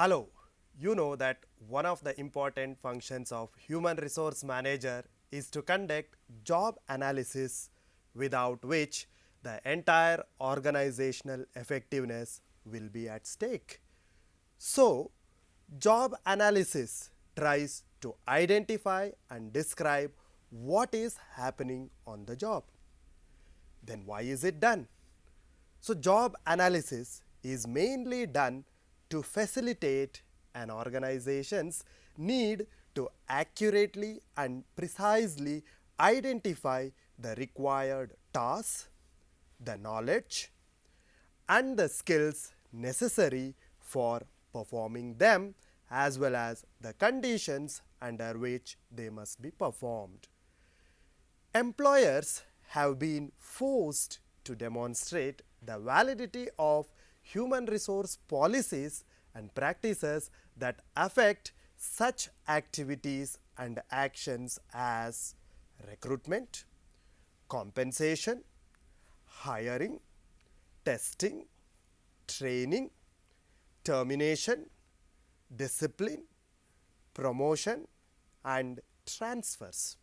Hello, you know that one of the important functions of human resource manager is to conduct job analysis without which the entire organizational effectiveness will be at stake. So, job analysis tries to identify and describe what is happening on the job. Then why is it done? So, job analysis is mainly done to facilitate an organization's need to accurately and precisely identify the required tasks, the knowledge, and the skills necessary for performing them, as well as the conditions under which they must be performed. Employers have been forced to demonstrate the validity of human resource policies and practices that affect such activities and actions as recruitment, compensation, hiring, testing, training, termination, discipline, promotion, and transfers.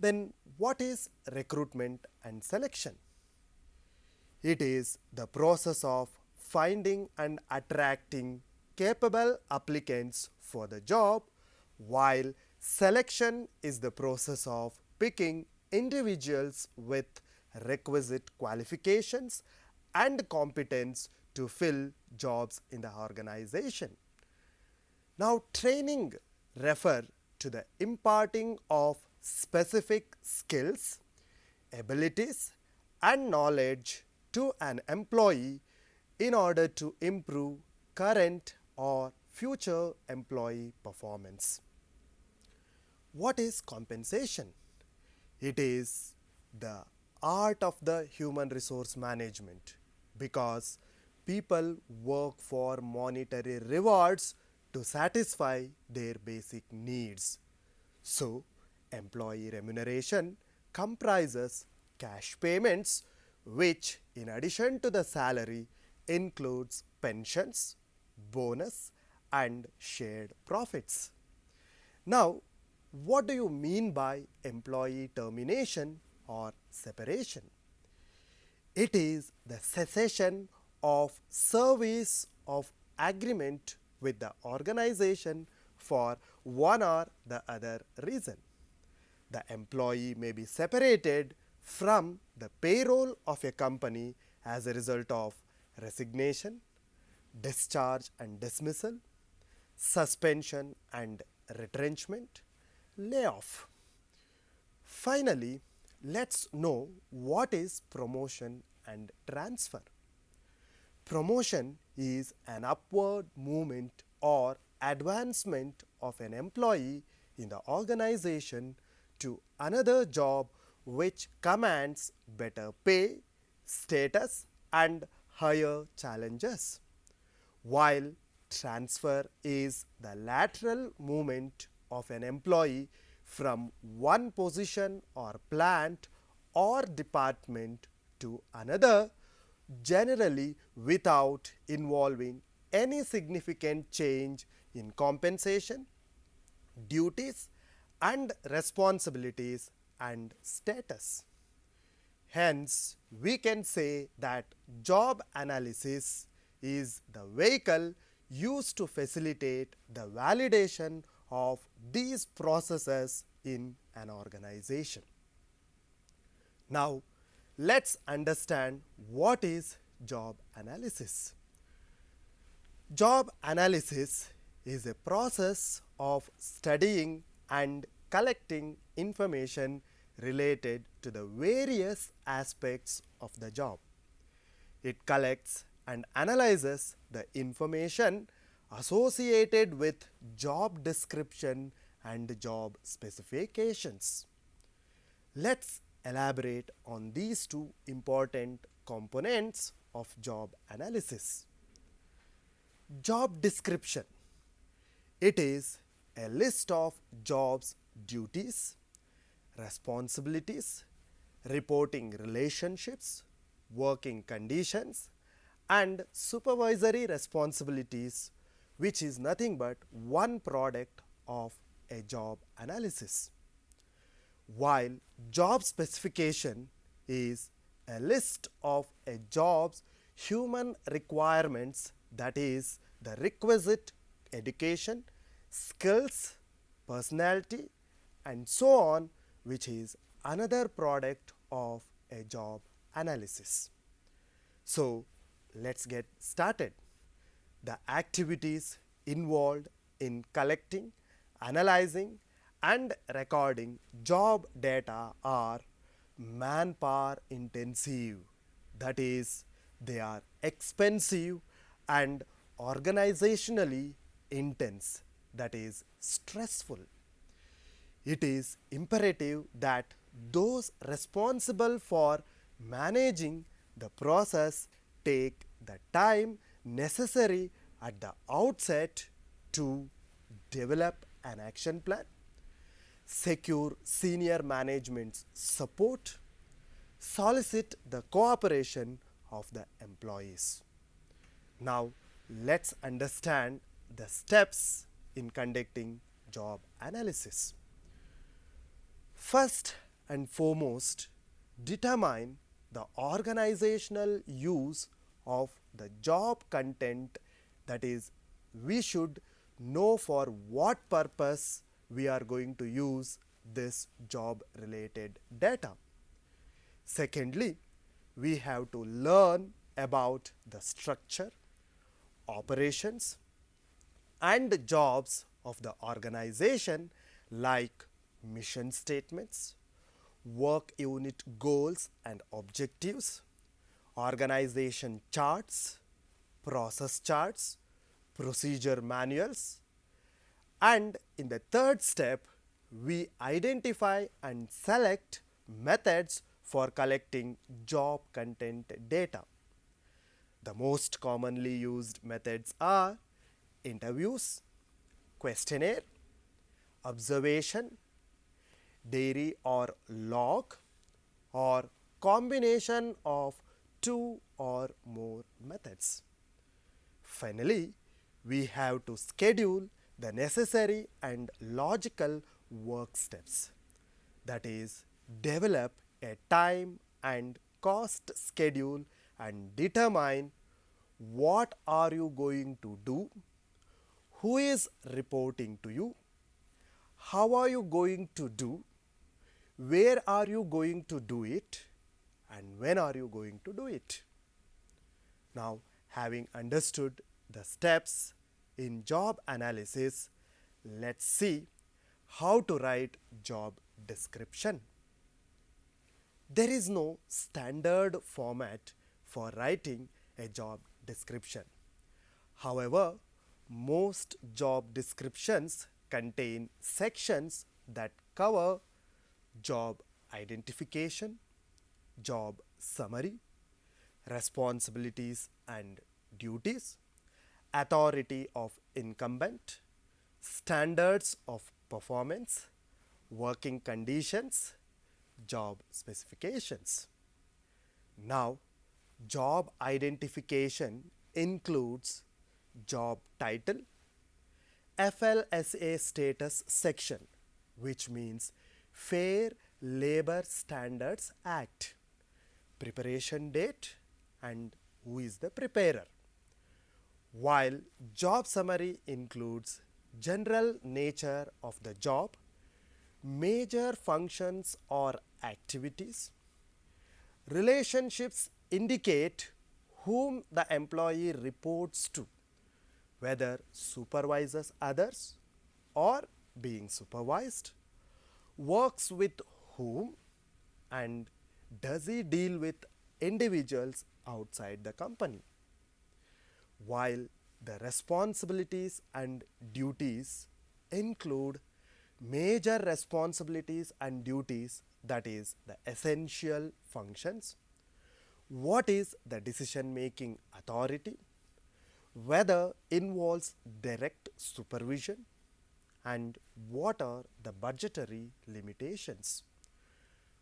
Then, what is recruitment and selection? It is the process of finding and attracting capable applicants for the job, while selection is the process of picking individuals with requisite qualifications and competence to fill jobs in the organization. Now, training refer to the imparting of specific skills, abilities, and knowledge to an employee in order to improve current or future employee performance. What is compensation? It is the art of the human resource management because people work for monetary rewards to satisfy their basic needs. So, employee remuneration comprises cash payments, which, in addition to the salary, includes pensions, bonus, and shared profits. Now, what do you mean by employee termination or separation? It is the cessation of service of agreement with the organization for one or the other reason. The employee may be separated from the payroll of a company as a result of resignation, discharge and dismissal, suspension and retrenchment, layoff. Finally, let's know what is promotion and transfer. Promotion is an upward movement or advancement of an employee in the organization to another job which commands better pay, status, and higher challenges, while transfer is the lateral movement of an employee from one position or plant or department to another, generally without involving any significant change in compensation, duties, and responsibilities and status. Hence, we can say that job analysis is the vehicle used to facilitate the validation of these processes in an organization. Now, let's understand what is job analysis. Job analysis is a process of studying and collecting information related to the various aspects of the job. It collects and analyzes the information associated with job description and job specifications. Let's elaborate on these two important components of job analysis. Job description. It is a list of jobs duties, responsibilities, reporting relationships, working conditions, and supervisory responsibilities which is nothing but one product of a job analysis. While job specification is a list of a job's human requirements, that is the requisite education, skills, personality and so on, which is another product of a job analysis. So let's get started. The activities involved in collecting, analyzing and recording job data are manpower intensive, that is, they are expensive and organizationally intense, that is, stressful. It is imperative that those responsible for managing the process take the time necessary at the outset to develop an action plan, secure senior management's support, solicit the cooperation of the employees. Now, let's understand the steps in conducting job analysis. First and foremost, determine the organizational use of the job content, that is, we should know for what purpose we are going to use this job related data. Secondly, we have to learn about the structure, operations and jobs of the organization, like mission statements, work unit goals and objectives, organization charts, process charts, procedure manuals, and in the third step, we identify and select methods for collecting job content data. The most commonly used methods are interviews, questionnaire, observation, diary or log, or combination of two or more methods. Finally, we have to schedule the necessary and logical work steps, that is, develop a time and cost schedule and determine what are you going to do, who is reporting to you, how are you going to do, where are you going to do it, and when are you going to do it. Now, having understood the steps in job analysis, let's see how to write job description. There is no standard format for writing a job description. However, most job descriptions contain sections that cover job identification, job summary, responsibilities and duties, authority of incumbent, standards of performance, working conditions, job specifications. Now, job identification includes job title, FLSA status section, which means Fair Labor Standards Act, preparation date and who is the preparer. While job summary includes general nature of the job, major functions or activities, relationships indicate whom the employee reports to, whether supervises others or being supervised, works with whom, and does he deal with individuals outside the company. While the responsibilities and duties include major responsibilities and duties, that is the essential functions, what is the decision making authority, whether involves direct supervision, and what are the budgetary limitations.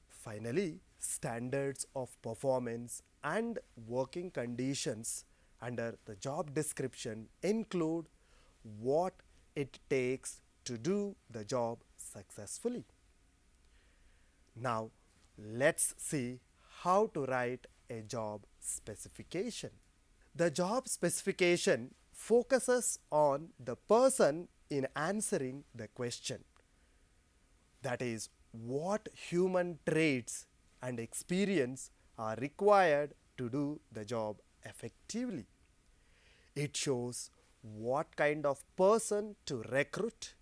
Finally, standards of performance and working conditions under the job description include what it takes to do the job successfully. Now, let's see how to write a job specification. The job specification focuses on the person in answering the question. That is, what human traits and experience are required to do the job effectively. It shows what kind of person to recruit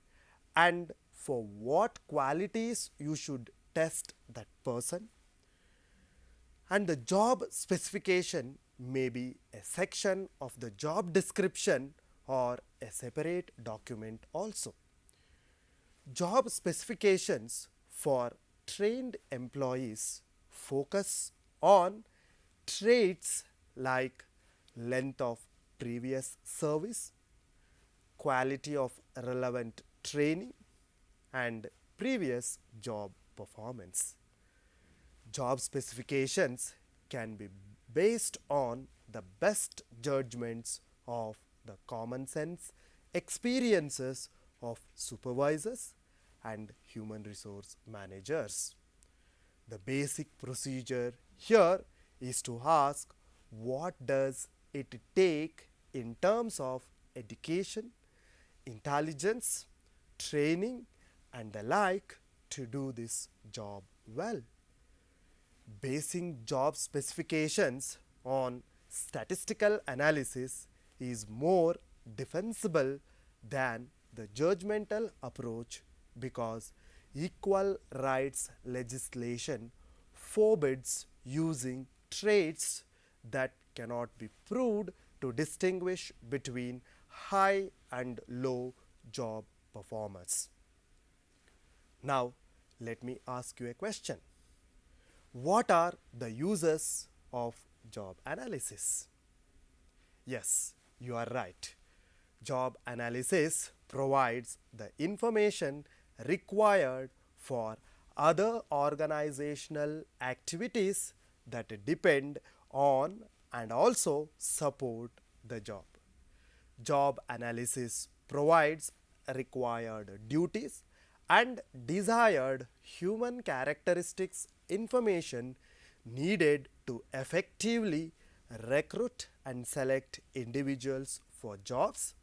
and for what qualities you should test that person. And the job specification may be a section of the job description or a separate document also. Job specifications for trained employees focus on traits like length of previous service, quality of relevant training, and previous job performance. Job specifications can be based on the best judgments of the common sense experiences of supervisors and human resource managers. The basic procedure here is to ask what does it take in terms of education, intelligence, training, and the like to do this job well. Basing job specifications on statistical analysis is more defensible than the judgmental approach because equal rights legislation forbids using traits that cannot be proved to distinguish between high and low job performers. Now, let me ask you a question. What are the uses of job analysis? Yes, you are right. Job analysis provides the information required for other organizational activities that depend on and also support the job. Job analysis provides required duties and desired human characteristics information needed to effectively recruit and select individuals for jobs.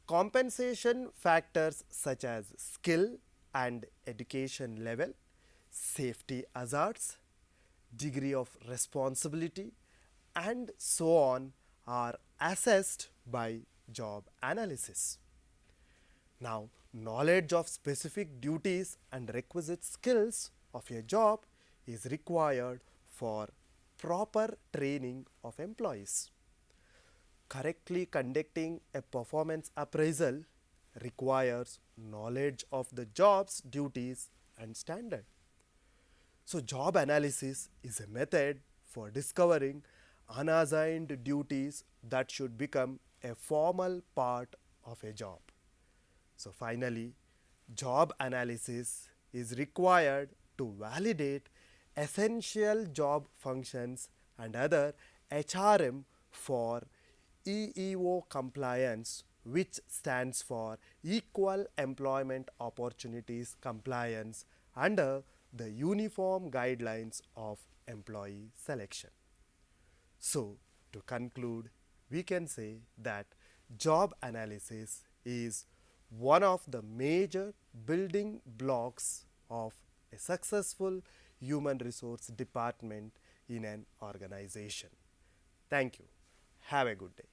Compensation factors such as skill and education level, safety hazards, degree of responsibility, and so on are assessed by job analysis. Now, knowledge of specific duties and requisite skills of a job is required for proper training of employees. Correctly conducting a performance appraisal requires knowledge of the job's duties and standard. So, job analysis is a method for discovering unassigned duties that should become a formal part of a job. So, finally, job analysis is required to validate essential job functions and other HRM for EEO compliance, which stands for Equal Employment Opportunities Compliance under the Uniform Guidelines of Employee Selection. So, to conclude, we can say that job analysis is one of the major building blocks of a successful human resource department in an organization. Thank you. Have a good day.